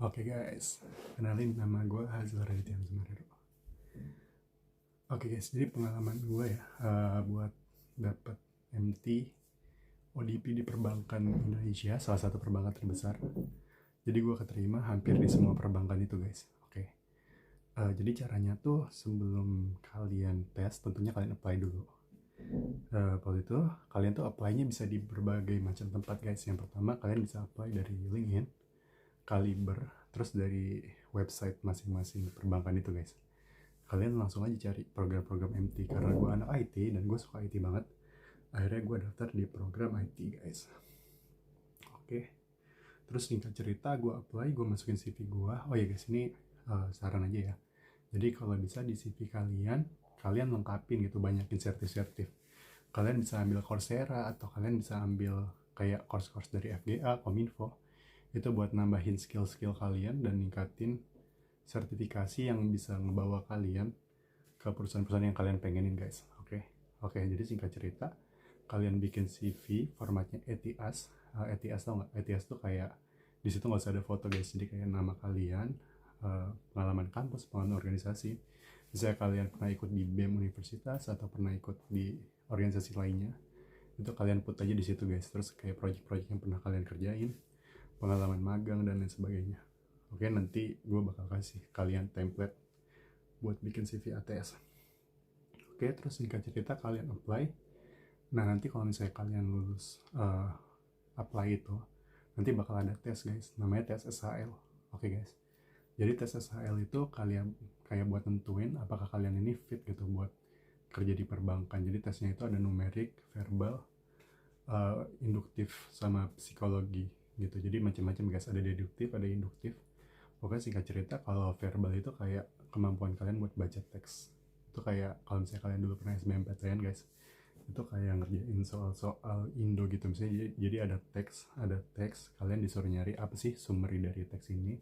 Oke guys, kenalin nama gue Hazil Raditya Sumarero. Oke guys, jadi pengalaman gue ya buat dapat MT ODP di perbankan Indonesia, salah satu perbankan terbesar. Jadi gue keterima hampir di semua perbankan itu guys. Oke, jadi caranya tuh sebelum kalian tes, tentunya kalian apply dulu. Waktu itu kalian tuh apply-nya bisa di berbagai macam tempat guys. Yang pertama kalian bisa apply dari LinkedIn, Kaliber, terus dari website masing-masing perbankan itu guys. Kalian langsung aja cari program-program MT, karena gue anak IT dan gue suka IT banget. Akhirnya gue daftar di program IT guys. Oke, terus singkat cerita gue apply, gue masukin CV gue. Oh ya guys, ini saran aja ya. Jadi kalau bisa di CV kalian lengkapin gitu, banyakin sertif-sertif. Kalian bisa ambil Coursera atau kalian bisa ambil kayak course-course dari FGA, Kominfo. Itu buat nambahin skill-skill kalian dan ningkatin sertifikasi yang bisa ngebawa kalian ke perusahaan-perusahaan yang kalian pengenin guys. Oke, jadi singkat cerita, kalian bikin CV formatnya ETIAS. ETIAS tau nggak? ETIAS tuh kayak di situ nggak usah ada foto guys, jadi kayak nama kalian, pengalaman kampus, pengalaman organisasi. Misalnya kalian pernah ikut di BEM universitas atau pernah ikut di organisasi lainnya, itu kalian put aja di situ guys. Terus kayak project-project yang pernah kalian kerjain, pengalaman magang dan lain sebagainya. Oke, nanti gue bakal kasih kalian template buat bikin CV ATS. Oke, terus singkat cerita kalian apply. Nah, nanti kalau misalnya kalian lulus apply itu, nanti bakal ada tes guys, namanya tes SHL. Oke guys, jadi tes SHL itu kalian kayak buat nentuin apakah kalian ini fit gitu buat kerja di perbankan. Jadi tesnya itu ada numerik, verbal, induktif, sama psikologi gitu. Jadi macam-macam guys, ada deduktif, ada induktif. Pokoknya singkat cerita, kalau verbal itu kayak kemampuan kalian buat baca teks. Itu kayak kalau misalnya kalian dulu pernah SBMPTN guys, itu kayak ngerjain soal-soal Indo gitu. Misalnya jadi ada teks, kalian disuruh nyari apa sih summary dari teks ini,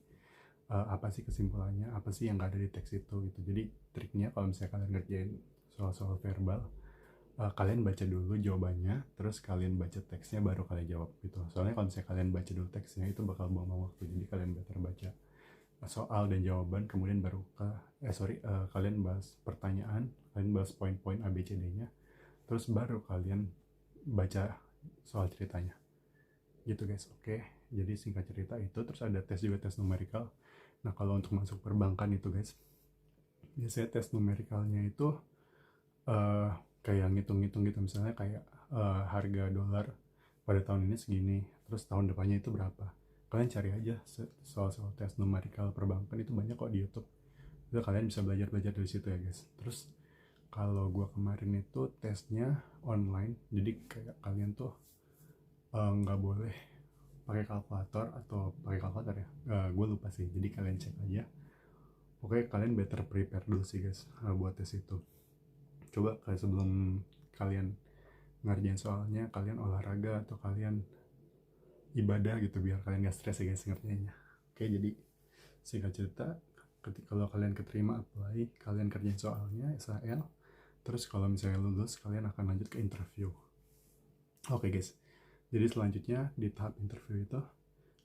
apa sih kesimpulannya, apa sih yang gak ada di teks itu gitu. Jadi triknya kalau misalnya kalian ngerjain soal-soal verbal, kalian baca dulu jawabannya, terus kalian baca teksnya baru kalian jawab gitu. Soalnya kalau misalnya kalian baca dulu teksnya itu bakal buang-buang waktu. Jadi kalian better baca soal dan jawaban, kemudian baru kalian bahas pertanyaan, kalian bahas poin-poin ABCD-nya, terus baru kalian baca soal ceritanya gitu guys. Oke, jadi singkat cerita itu. Terus ada tes juga, tes numerical. Nah, kalau untuk masuk perbankan itu guys, biasanya tes numerikalnya itu kayak ngitung-ngitung gitu. Misalnya kayak harga dolar pada tahun ini segini, terus tahun depannya itu berapa. Kalian cari aja soal-soal tes numerical perbankan, itu banyak kok di YouTube. Itu kalian bisa belajar dari situ ya guys. Terus kalau gue kemarin itu tesnya online, jadi kayak kalian tuh nggak boleh pakai kalkulator atau pakai kalkulator ya. Gue lupa sih, jadi kalian cek aja. Oke, kalian better prepare dulu sih guys buat tes itu. Coba kayak sebelum kalian ngerjain soalnya, kalian olahraga atau kalian ibadah gitu biar kalian gak stres ya guys ngerjainnya. Oke, jadi singkat cerita, kalau kalian keterima apply, kalian kerjain soalnya SHL. Terus kalau misalnya lulus, kalian akan lanjut ke interview. Oke guys, jadi selanjutnya di tahap interview itu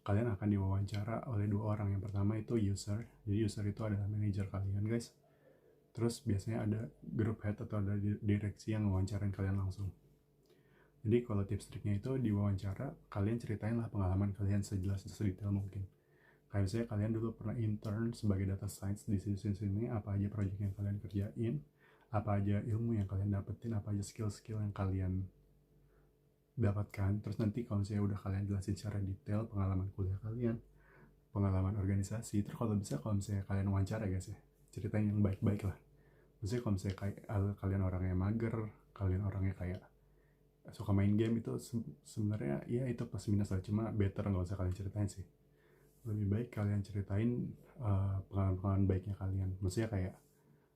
kalian akan diwawancara oleh dua orang. Yang pertama itu user. Jadi user itu adalah manajer kalian guys. Terus biasanya ada group head atau ada direksi yang wawancarain kalian langsung. Jadi kalau tips triknya itu di wawancara, kalian ceritain lah pengalaman kalian sejelas sedetail mungkin. Kayak misalnya kalian dulu pernah intern sebagai data science di sini, apa aja project yang kalian kerjain, apa aja ilmu yang kalian dapetin, apa aja skill-skill yang kalian dapatkan. Terus nanti kalau misalnya udah kalian jelasin secara detail pengalaman kuliah kalian, pengalaman organisasi, terus kalau bisa kalau misalnya kalian wawancara guys ya, ceritain yang baik-baik lah. Maksudnya kalau misalnya kayak kalian orangnya mager, kalian orangnya kayak suka main game, itu sebenarnya ya itu plus minus lah, cuma better nggak usah kalian ceritain sih. Lebih baik kalian ceritain pengalaman baiknya kalian. Maksudnya kayak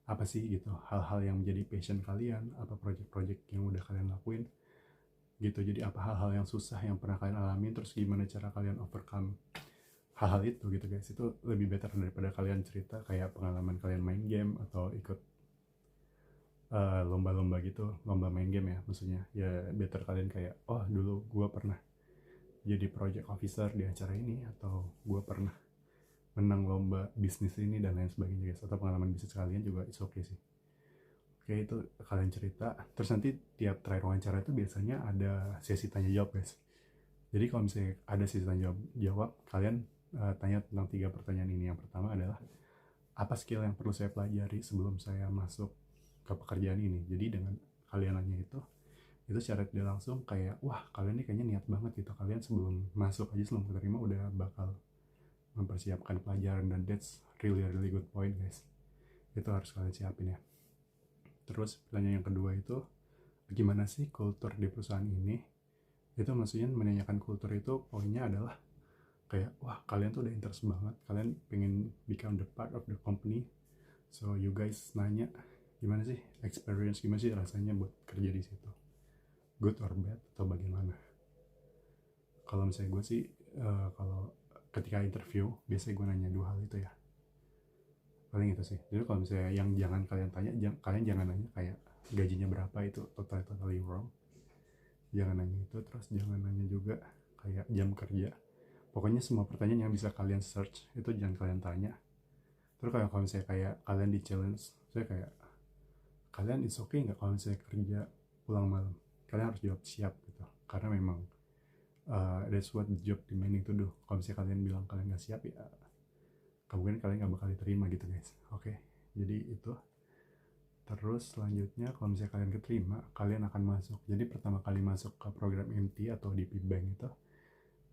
apa sih gitu, hal-hal yang menjadi passion kalian, apa project-project yang udah kalian lakuin gitu. Jadi apa hal-hal yang susah yang pernah kalian alami, terus gimana cara kalian overcome hal-hal itu gitu guys. Itu lebih better daripada kalian cerita kayak pengalaman kalian main game atau ikut lomba-lomba gitu, lomba main game ya maksudnya. Ya better kalian kayak, oh dulu gue pernah jadi project officer di acara ini, atau gue pernah menang lomba bisnis ini dan lain sebagainya guys, atau pengalaman bisnis kalian juga it's okay sih. Oke, itu kalian cerita, terus nanti tiap terakhir wawancara itu biasanya ada sesi tanya jawab guys. Jadi kalau misalnya ada sesi tanya jawab, kalian tanya tentang 3 pertanyaan ini. Yang pertama adalah, apa skill yang perlu saya pelajari sebelum saya masuk ke pekerjaan ini. Jadi dengan kalian nanya itu secara tidak langsung kayak, wah kalian ini kayaknya niat banget gitu, kalian sebelum masuk aja, sebelum keterima udah bakal mempersiapkan pelajaran, dan that's really good point guys. Itu harus kalian siapin ya. Terus pertanyaan yang kedua itu, gimana sih kultur di perusahaan ini. Itu maksudnya menanyakan kultur itu poinnya adalah kayak, wah kalian tuh udah interest banget, kalian pengen become the part of the company, so you guys nanya gimana sih experience, gimana sih rasanya buat kerja di situ, good or bad atau bagaimana. Kalau misalnya gue sih kalau ketika interview biasanya gue nanya 2 hal itu ya, paling itu sih. Jadi kalau misalnya yang jangan kalian tanya, kalian jangan nanya kayak gajinya berapa, itu totally wrong. Jangan nanya itu. Terus jangan nanya juga kayak jam kerja. Pokoknya semua pertanyaan yang bisa kalian search itu jangan kalian tanya. Terus kalau misalnya kayak kalian di challenge, saya kayak, kalian it's okay nggak kalau misalnya kerja pulang malam? Kalian harus jawab siap gitu, karena memang that's what the job demanding to do. Kalau misalnya kalian bilang kalian nggak siap, ya kemungkinan kalian nggak bakal diterima gitu guys. Oke, jadi itu. Terus selanjutnya kalau misalnya kalian keterima, kalian akan masuk. Jadi pertama kali masuk ke program MT atau DP Bank itu,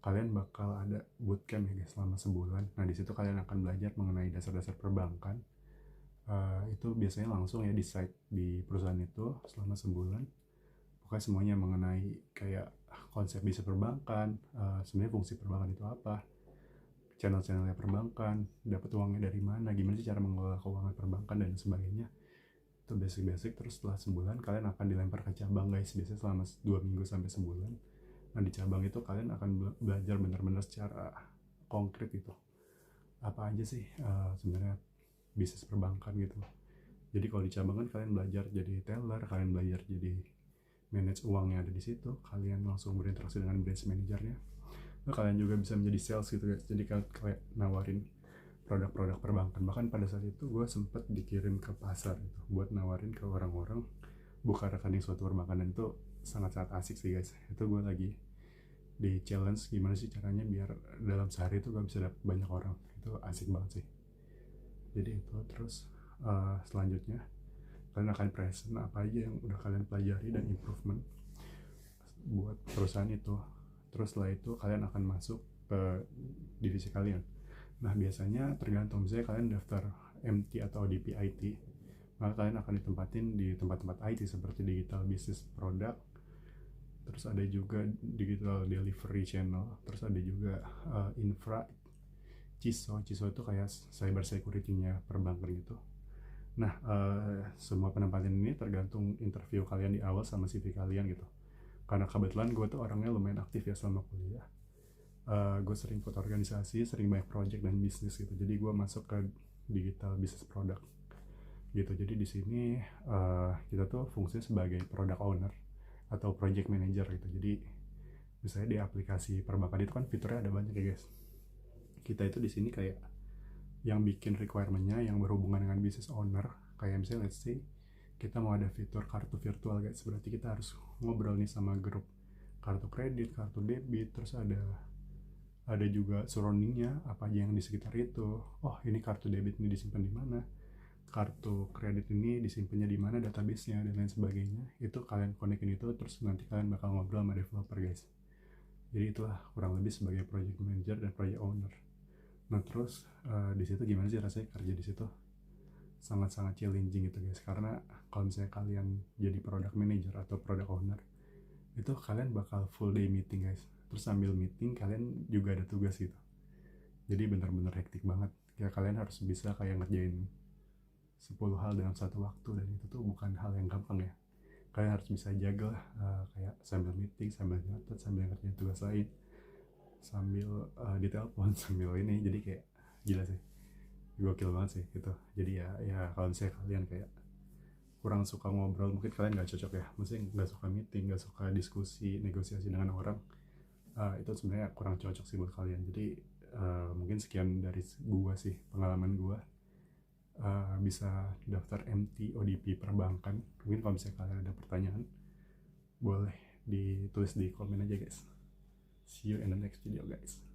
kalian bakal ada bootcamp ya guys, selama sebulan. Nah di situ kalian akan belajar mengenai dasar-dasar perbankan. Itu biasanya langsung ya di site di perusahaan itu selama sebulan. Pokoknya semuanya mengenai kayak konsep bisnis perbankan, sebenarnya fungsi perbankan itu apa, channel-channelnya perbankan, dapat uangnya dari mana, gimana sih cara mengelola keuangan perbankan dan sebagainya. Itu basic-basic. Terus setelah sebulan kalian akan dilempar ke cabang guys, biasanya selama 2 minggu sampai sebulan. Nah di cabang itu kalian akan belajar benar-benar secara konkret itu apa aja sih sebenarnya bisnis perbankan gitu. Jadi kalau di cabang kan kalian belajar jadi teller, kalian belajar jadi manage uang yang ada di situ, kalian langsung berinteraksi dengan branch manajernya. Nah, kalian juga bisa menjadi sales gitu guys, jadi kayak nawarin produk-produk perbankan. Bahkan pada saat itu gue sempet dikirim ke pasar gitu, buat nawarin ke orang-orang buka rekening suatu perbankan, dan itu sangat-sangat asik sih guys. Itu gue lagi di challenge gimana sih caranya biar dalam sehari itu gue bisa dapet banyak orang. Itu asik banget sih. Jadi itu. Terus selanjutnya kalian akan present apa aja yang udah kalian pelajari dan improvement buat perusahaan itu. Terus setelah itu kalian akan masuk ke divisi kalian. Nah biasanya tergantung, misalnya kalian daftar MT atau DPIT, maka kalian akan ditempatin di tempat-tempat IT seperti digital business product, terus ada juga digital delivery channel, terus ada juga infra, CISO itu kayak cyber security-nya perbankan gitu. Nah semua penempatan ini tergantung interview kalian di awal sama CV kalian gitu. Karena kebetulan gue tuh orangnya lumayan aktif ya selama kuliah. Gue sering ikut organisasi, sering banyak project dan bisnis gitu. Jadi gue masuk ke digital business product gitu. Jadi di sini kita tuh fungsinya sebagai product owner atau project manager gitu. Jadi misalnya di aplikasi perbankan itu kan fiturnya ada banyak ya guys. Kita itu di sini kayak yang bikin requirement-nya yang berhubungan dengan business owner. Kayak misalnya let's say kita mau ada fitur kartu virtual guys, berarti kita harus ngobrol nih sama grup kartu kredit, kartu debit, terus ada juga surroundingnya apa aja yang di sekitar itu. Oh ini kartu debit ini disimpan di mana, kartu kredit ini disimpannya di mana database-nya, dan lain sebagainya. Itu kalian konekin itu, terus nanti kalian bakal ngobrol sama developer guys. Jadi itulah kurang lebih sebagai project manager dan project owner. Nah terus di situ gimana sih rasanya kerja di situ? Sangat-sangat challenging gitu guys, karena kalau misalnya kalian jadi product manager atau product owner, itu kalian bakal full day meeting guys. Terus sambil meeting kalian juga ada tugas gitu. Jadi bener-bener hektik banget. Ya kalian harus bisa kayak ngerjain 10 hal dalam satu waktu, dan itu tuh bukan hal yang gampang ya. Kalian harus bisa jaga lah, kayak sambil meeting, sambil nyatet, sambil ngerjain tugas lain, sambil ditelepon, sambil ini. Jadi kayak gila sih, gokil banget sih gitu. Jadi ya kalau misalnya kalian kayak kurang suka ngobrol, mungkin kalian nggak cocok ya, maksudnya nggak suka meeting, nggak suka diskusi, negosiasi dengan orang, itu sebenarnya kurang cocok sih buat kalian. Jadi Mungkin sekian dari gua sih, pengalaman gua. Bisa daftar MT ODP perbankan. Mungkin kalau misalnya kalian ada pertanyaan, boleh ditulis di komen aja guys. See you in the next video guys.